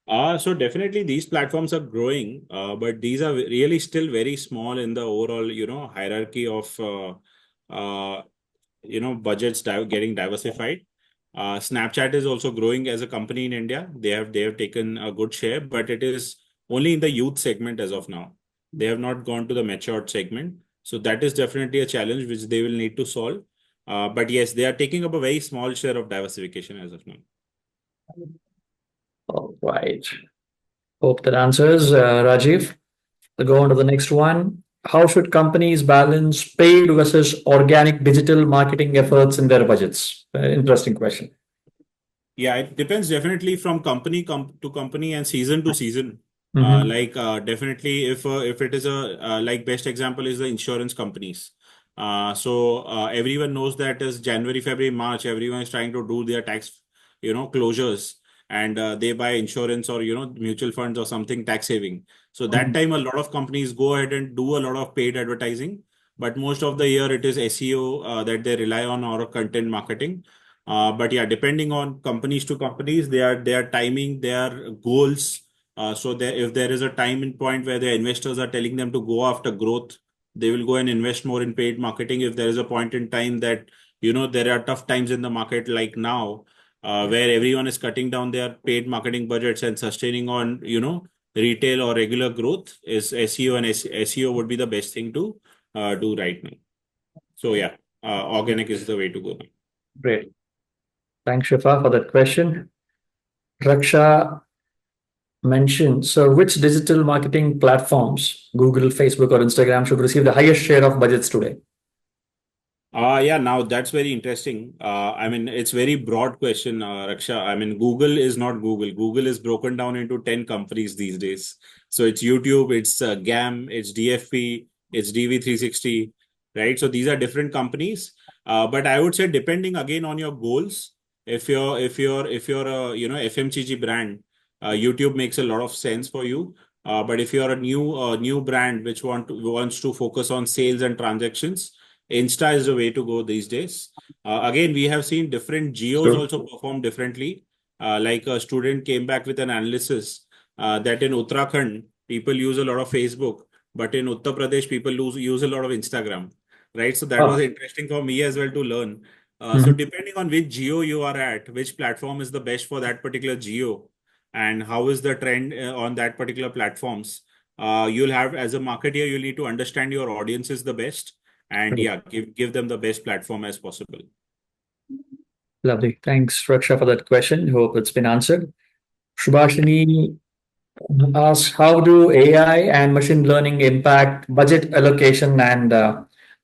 So definitely these platforms are growing, but these are really still very small in the overall, hierarchy of, budgets getting diversified. Snapchat is also growing as a company in India. They have taken a good share, but it is only in the youth segment as of now. They have not gone to the matured segment. So that is definitely a challenge which they will need to solve. But yes, they are taking up a very small share of diversification as of now. All right. Hope that answers, Rajiv. We'll go on to the next one. How should companies balance paid versus organic digital marketing efforts in their budgets? Interesting question. Yeah, it depends definitely from company to company and season to season. Mm-hmm. Definitely if it is like best example is the insurance companies. So everyone knows that is January, February, March, everyone is trying to do their tax, closures, and they buy insurance or mutual funds or something tax saving. So that time a lot of companies go ahead and do a lot of paid advertising, but most of the year it is SEO that they rely on or content marketing. But yeah, depending on companies to companies, they are timing their goals. So there, if there is a time in point where the investors are telling them to go after growth, they will go and invest more in paid marketing. If there is a point in time that there are tough times in the market like now, where everyone is cutting down their paid marketing budgets and sustaining on retail or regular growth, is SEO, and SEO would be the best thing to do right now. So yeah, organic is the way to go. Great. Thanks, Shifa, for that question. Raksha mentioned, so which digital marketing platforms, Google, Facebook, or Instagram, should receive the highest share of budgets today? Yeah, now that's very interesting. I mean, it's very broad question, Raksha. I mean, Google is not Google. Google is broken down into 10 companies these days. So it's YouTube, it's GAM, it's DFP, it's DV360, right? So these are different companies. But I would say depending again on your goals, if you're a FMCG brand, YouTube makes a lot of sense for you. But if you're a new brand which wants to focus on sales and transactions, Insta is the way to go these days. Again, we have seen different geos Sure. also perform differently. Like a student came back with an analysis that in Uttarakhand, people use a lot of Facebook, but in Uttar Pradesh, people use a lot of Instagram, right? So that was Oh, interesting for me as well to learn. So mhm. depending on which geo you are at, which platform is the best for that particular geo, and how is the trend on that particular platforms, you'll have as a marketer, you'll need to understand your audiences the best, and Great. yeah, give them the best platform as possible. Lovely. Thanks, Raksha, for that question. Hope it's been answered. Subhashini asks, how do AI and machine learning impact budget allocation and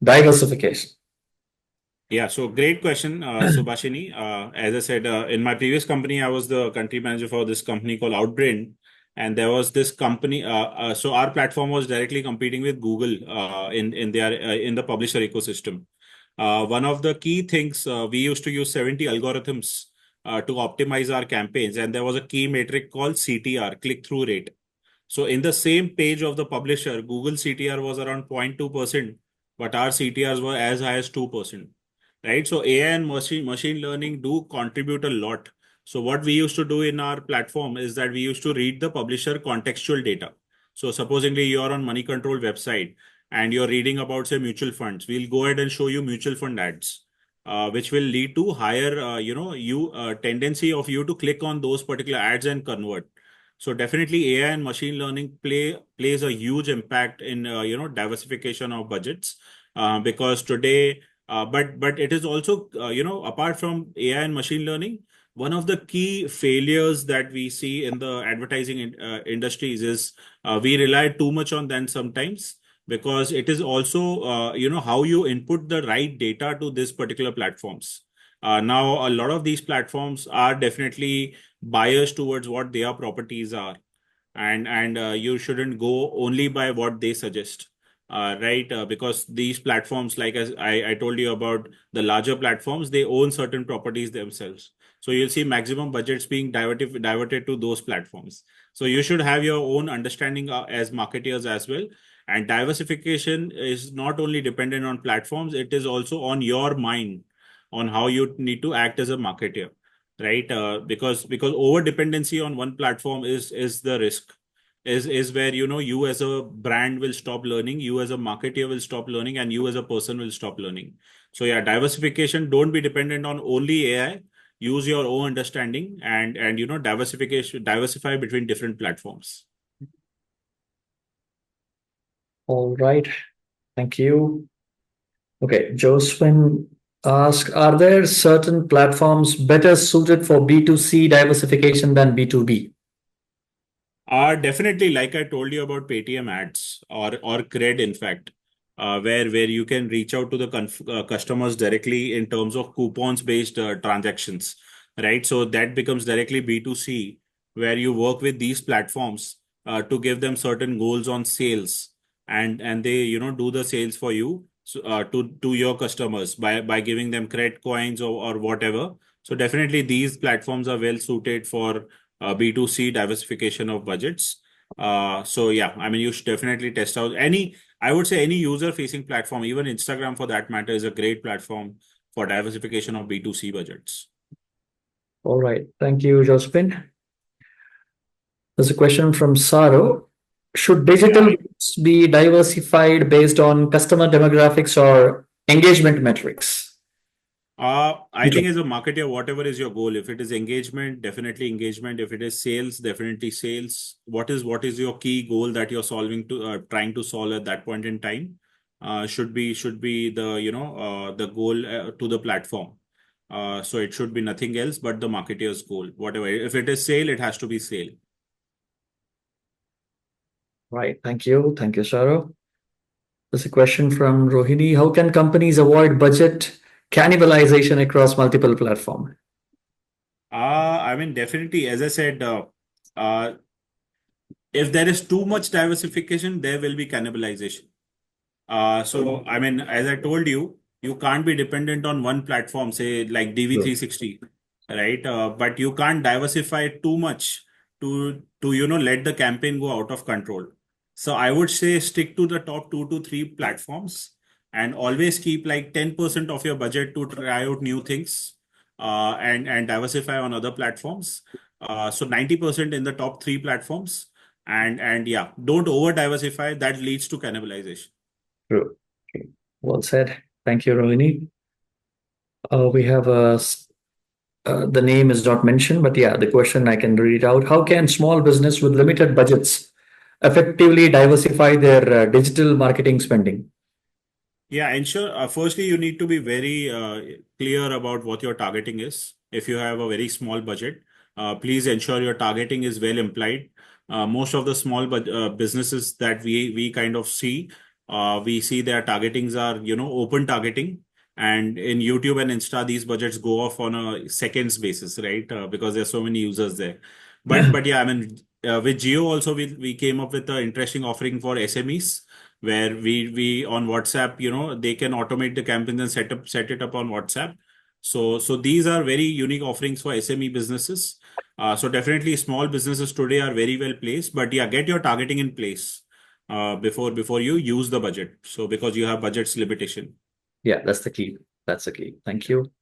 diversification? Yeah, so great question, Subhashini. As I said, in my previous company, I was the country manager for this company called Outbrain, and there was this company. So our platform was directly competing with Google in the publisher ecosystem. One of the key things, we used to use 70 algorithms to optimize our campaigns, and there was a key metric called CTR, click through rate. So in the same page of the publisher, Google CTR was around 0.2%, but our CTRs were as high as 2%. Right. So AI and machine learning do contribute a lot. So what we used to do in our platform is that we used to read the publisher contextual data. So supposingly you're on Money Control website and you're reading about say mutual funds, we'll go ahead and show you mutual fund ads, which will lead to higher, tendency of you to click on those particular ads and convert. So definitely AI and machine learning plays a huge impact in diversification of budgets, because today, but it is also apart from AI and machine learning, one of the key failures that we see in the advertising industries is we rely too much on them sometimes, because it is also how you input the right data to this particular platforms. Now a lot of these platforms are definitely biased towards what their properties are, and you shouldn't go only by what they suggest, right? Because these platforms, like as I told you about the larger platforms, they own certain properties themselves, so you'll see maximum budgets being diverted to those platforms. So you should have your own understanding as marketers as well. And diversification is not only dependent on platforms, it is also on your mind on how you need to act as a marketer, right? Because over dependency on one platform is the risk. Is where you as a brand will stop learning, you as a marketer will stop learning, and you as a person will stop learning. So yeah, diversification, don't be dependent on only AI. Use your own understanding and diversify between different platforms. All right. Thank you. Okay. Josephine asks, are there certain platforms better suited for B2C diversification than B2B? Definitely, like I told you about Paytm ads or Cred, in fact, where you can reach out to the customers directly in terms of coupons based transactions, right? So that becomes directly B2C, where you work with these platforms to give them certain goals on sales, and they do the sales for you, so, to your customers by giving them credit coins or whatever. So definitely these platforms are well suited for B2C diversification of budgets. So yeah, I mean, you should definitely test out I would say any user facing platform, even Instagram for that matter, is a great platform for diversification of B2C budgets. All right. Thank you, Josephine. There's a question from Saro. Should digital Yeah. groups be diversified based on customer demographics or engagement metrics? I think as a marketer, whatever is your goal, if it is engagement, definitely engagement. If it is sales, definitely sales. What is your key goal that you're trying to solve at that point in time? Should be the goal to the platform. So it should be nothing else but the marketer's goal. Whatever. If it is sale, it has to be sale. Right. Thank you. Thank you, Saro. There's a question from Rohini. How can companies avoid budget cannibalization across multiple platforms? I mean, definitely, as I said, uh, if there is too much diversification, there will be cannibalization. So I mean, as I told you, you can't be dependent on one platform, say like Sure. DV360, right? But you can't diversify too much to let the campaign go out of control. So I would say stick to the top 2 to 3 platforms and always keep like 10% of your budget to try out new things and diversify on other platforms. So 90% in the top 3 platforms and yeah, don't over diversify. That leads to cannibalization. True. True. Well said. Thank you, Rohini. We have the name is not mentioned, but yeah, the question I can read it out. How can small business with limited budgets effectively diversify their digital marketing spending? Yeah, ensure. Firstly, you need to be very clear about what your targeting is. If you have a very small budget, please ensure your targeting is well implied. Most of the small businesses that we kind of see, we see their targetings are open targeting, and in YouTube and Insta, these budgets go off on a seconds basis, right? Because there's so many users there. But yeah, I mean, with Geo also we came up with an interesting offering for SMEs where we on WhatsApp, they can automate the campaigns and set it up on WhatsApp. So these are very unique offerings for SME businesses. So definitely small businesses today are very well placed, but yeah, get your targeting in place before you use the budget. So because you have budget's limitation. Yeah, that's the key. That's the key. Thank you.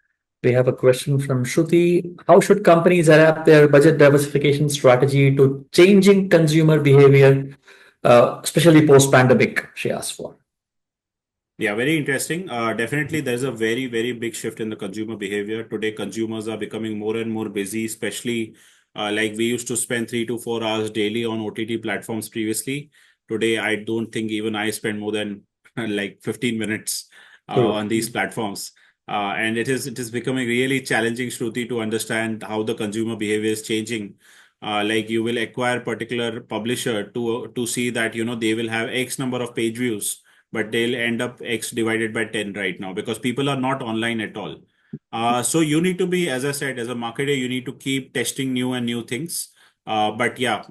We have a question from Shruti. How should companies adapt their budget diversification strategy to changing consumer behavior, especially post-pandemic? She asked for. Yeah, very interesting. Definitely, there's a very, very big shift in the consumer behavior. Today, consumers are becoming more and more busy, especially like we used to spend 3 to 4 hours daily on OTT platforms previously. Today, I don't think even I spend more than like 15 minutes True. on these platforms. And it is becoming really challenging, Shruti, to understand how the consumer behavior is changing. Like you will acquire particular publisher to see that they will have X number of page views, but they'll end up X divided by 10 right now because people are not online at all. So you need to be, as I said, as a marketer, you need to keep testing new and new things. But yeah,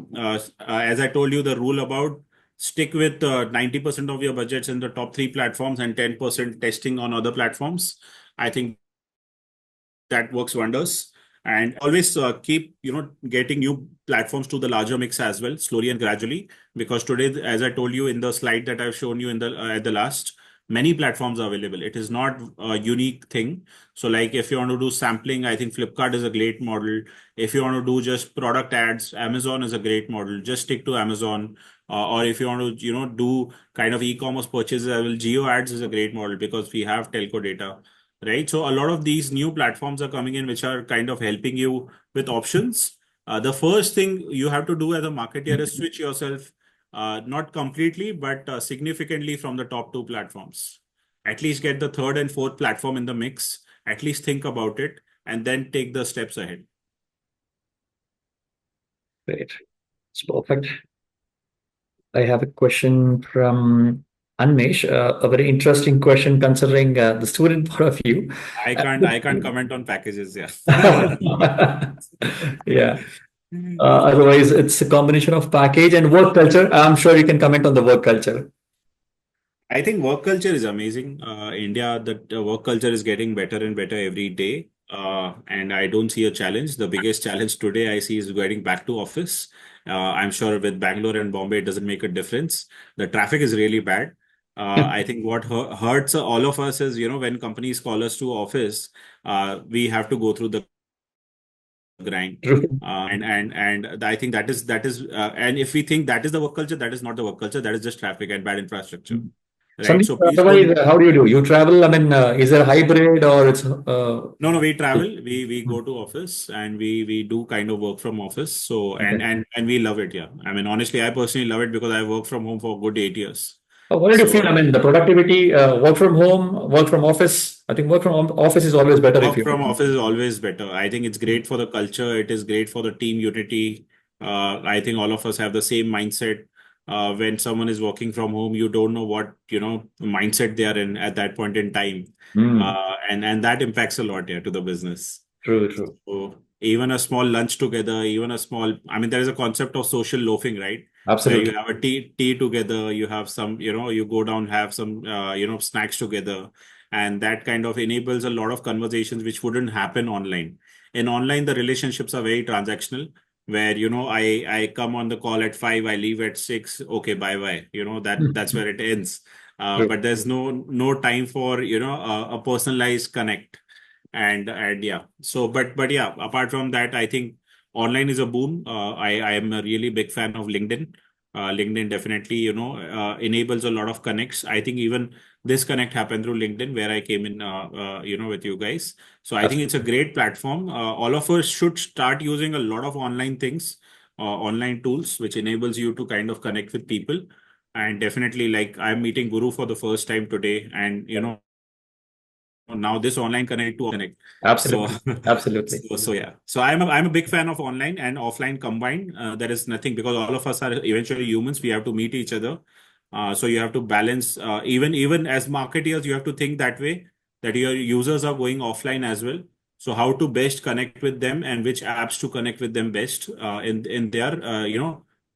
as I told you, the rule about stick with 90% of your budgets in the top 3 platforms and 10% testing on other platforms. I think that works wonders. and always keep getting new platforms to the larger mix as well, slowly and gradually. Because today, as I told you in the slide that I've shown you in the at the last, many platforms are available. It is not a unique thing. So like if you want to do sampling, I think Flipkart is a great model. If you want to do just product ads, Amazon is a great model. Just stick to Amazon. Or if you want to, do kind of e-commerce purchases, GeoAds is a great model because we have telco data, right? So a lot of these new platforms are coming in, which are kind of helping you with options. The first thing you have to do as a marketer is switch yourself, not completely, but significantly from the top two platforms. At least get the third and fourth platform in the mix. At least think about it and then take the steps ahead. Great. It's perfect. I have a question from Anmesh, a very interesting question considering the student point of view. I can't comment on packages. Yeah. Yeah. Otherwise, it's a combination of package and work culture. I'm sure you can comment on the work culture. I think work culture is amazing. India, the work culture is getting better and better every day. And I don't see a challenge. The biggest challenge today I see is getting back to office. I'm sure with Bangalore and Bombay, it doesn't make a difference. The traffic is really bad. I think what hurts all of us is, when companies call us to office, we have to go through the grind. True. And I think and if we think that is the work culture, that is not the work culture. That is just traffic and bad infrastructure. Right. Sandeep, So please otherwise, don't. how do you do? You travel? I mean, is there a hybrid or it's No, we travel. We go to office and we do kind of work from office. So okay. and we love it. Yeah. I mean, honestly, I personally love it because I worked from home for a good 8 years. What did you feel? I So mean, the productivity, work from home, work from office. I think work from office is always better if work you. from office is always better. I think it's great for the culture. It is great for the team unity. I think all of us have the same mindset. When someone is working from home, you don't know what, mindset they are in at that point in time. Mm, And that impacts a lot, yeah, to the business. true, true. So even a small lunch together, I mean, there is a concept of social loafing, right? Where you Absolutely. have a tea together, you have some, you go down, have some, snacks together. And that kind of enables a lot of conversations which wouldn't happen online. In online, the relationships are very transactional, where, I come on the call at 5, I leave at 6. Okay, bye bye. That's where it ends. True. But there's no time for, a personalized connect. And yeah, so but yeah, apart from that, I think online is a boom. I am a really big fan of LinkedIn. LinkedIn definitely enables a lot of connects. I think even this connect happened through LinkedIn, where I came in with you guys. So I think it's a great platform. All of us should start using a lot of online things, online tools, which enables you to kind of connect with people. And definitely, like, I'm meeting Guru for the first time today, and now this online connect to connect. So Absolutely. Absolutely. so yeah, so I'm a big fan of online and offline combined. There is nothing, because all of us are eventually humans. We have to meet each other. So you have to balance, even as marketeers, you have to think that way, that your users are going offline as well. So how to best connect with them and which apps to connect with them best, in their,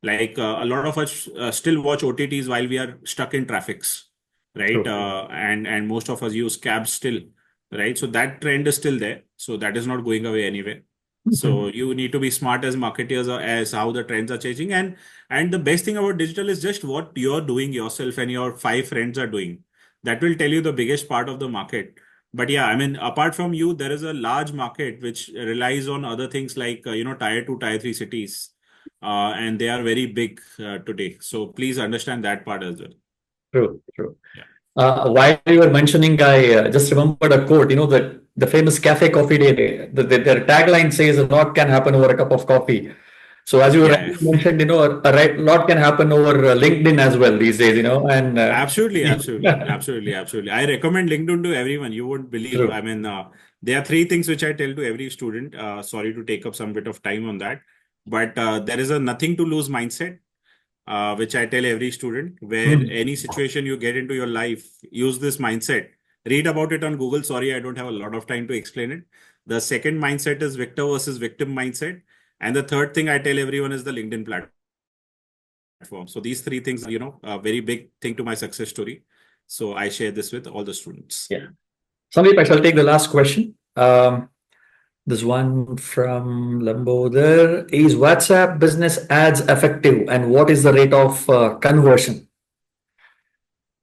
like, a lot of us still watch OTTs while we are stuck in traffics, right? True. And most of us use cabs still, right? So that trend is still there. So that is not going away anyway. So you need to be smart as marketers, as how the trends are changing. And the best thing about digital is just what you're doing yourself and your 5 friends are doing. That will tell you the biggest part of the market. But yeah, I mean, apart from you, there is a large market which relies on other things like, tier 2, tier 3 cities. And they are very big today. So please understand that part as well. True. True. Yeah. While you were mentioning, I just remembered a quote, the famous cafe coffee day. Their tagline says a lot can happen over a cup of coffee. So as you Yeah. rightly mentioned, a lot can happen over LinkedIn as well these days, and Absolutely, absolutely, absolutely, absolutely. I recommend LinkedIn to everyone. You won't believe. true. I mean, there are 3 things which I tell to every student. Sorry to take up some bit of time on that, but there is a nothing to lose mindset, which I tell every student. Where Hmm. any situation you get into your life, use this mindset. Read about it on Google. Sorry, I don't have a lot of time to explain it. The second mindset is victor versus victim mindset, and the third thing I tell everyone is the LinkedIn platform. So these 3 things are, a very big thing to my success story. So I share this with all the students. Yeah. Sandeep, I shall take the last question. There's one from Lambodar. Is WhatsApp business ads effective, and what is the rate of conversion?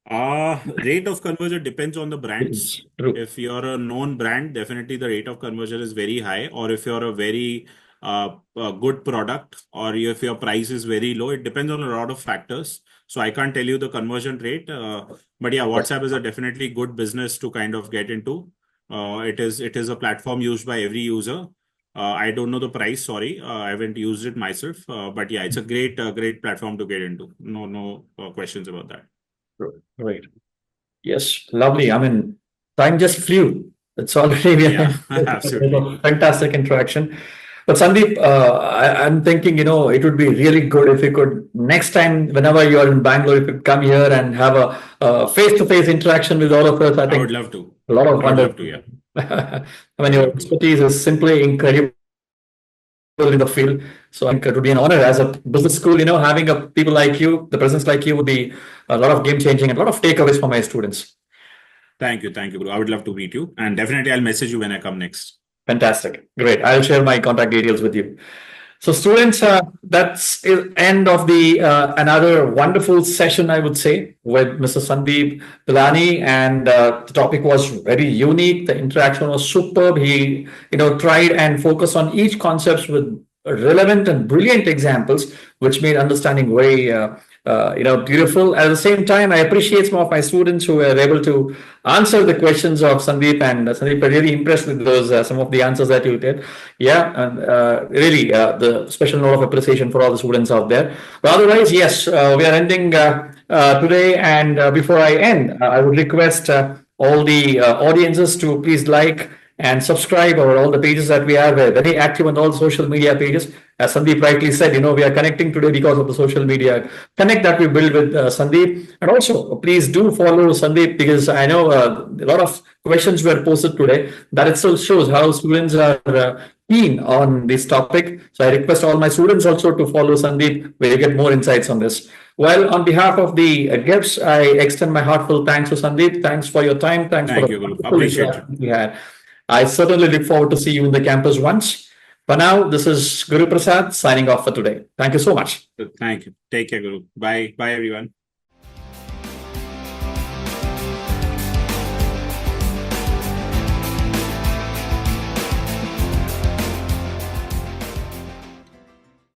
Rate of conversion depends on the brands. Yes, true. If you're a known brand, definitely the rate of conversion is very high. Or if you're a very good product, or if your price is very low, it depends on a lot of factors. So I can't tell you the conversion rate. But yeah, Right. WhatsApp is a definitely good business to kind of get into. It is a platform used by every user. I don't know the price. Sorry, I haven't used it myself. But yeah, it's a great platform to get into. No questions about that. Great. Yes, lovely. I mean, time just flew. It's already Yeah, absolutely. a fantastic interaction. But Sandeep, I'm thinking, it would be really good if you could next time, whenever you're in Bangalore, if you come here and have a face-to-face interaction with all of us. I I would think love to. a lot of I would wonder. love to, yeah. I I mean, would your love to. expertise is simply incredible in the field. So I think it would be an honor as a business school, having a people like you, the presence like you would be a lot of game changing and a lot of takeaways for my students. Thank you, bro. I would love to meet you. And definitely I'll message you when I come next. Fantastic. Great. I'll share my contact details with you. So, students, that's the end of the another wonderful session, I would say, with Mr. Sandeep Balani, and the topic was very unique. The interaction was superb. He, tried and focused on each concepts with relevant and brilliant examples, which made understanding very, beautiful. At the same time, I appreciate some of my students who were able to answer the questions of Sandeep, and Sandeep, I'm really impressed with those some of the answers that you did. Yeah, and really, the special note of appreciation for all the students out there. But otherwise, yes, we are ending today. And before I end, I would request all the audiences to please like and subscribe over all the pages that we have. We're very active on all social media pages. As Sandeep rightly said, we are connecting today because of the social media connect that we build with Sandeep. And also, please do follow Sandeep, because I know a lot of questions were posted today. That itself shows how students are keen on this topic. So I request all my students also to follow Sandeep, where you get more insights on this. Well, on behalf of the GIBS, I extend my heartfelt thanks to Sandeep. Thanks for your time. Thanks for Thank the you, Guru. wonderful Appreciate it. interaction we had. I certainly look forward to see you in the campus once. For now, this is Guru Prasad signing off for today. Thank you so much. Thank you. Take care, Guru. Bye. Bye, everyone.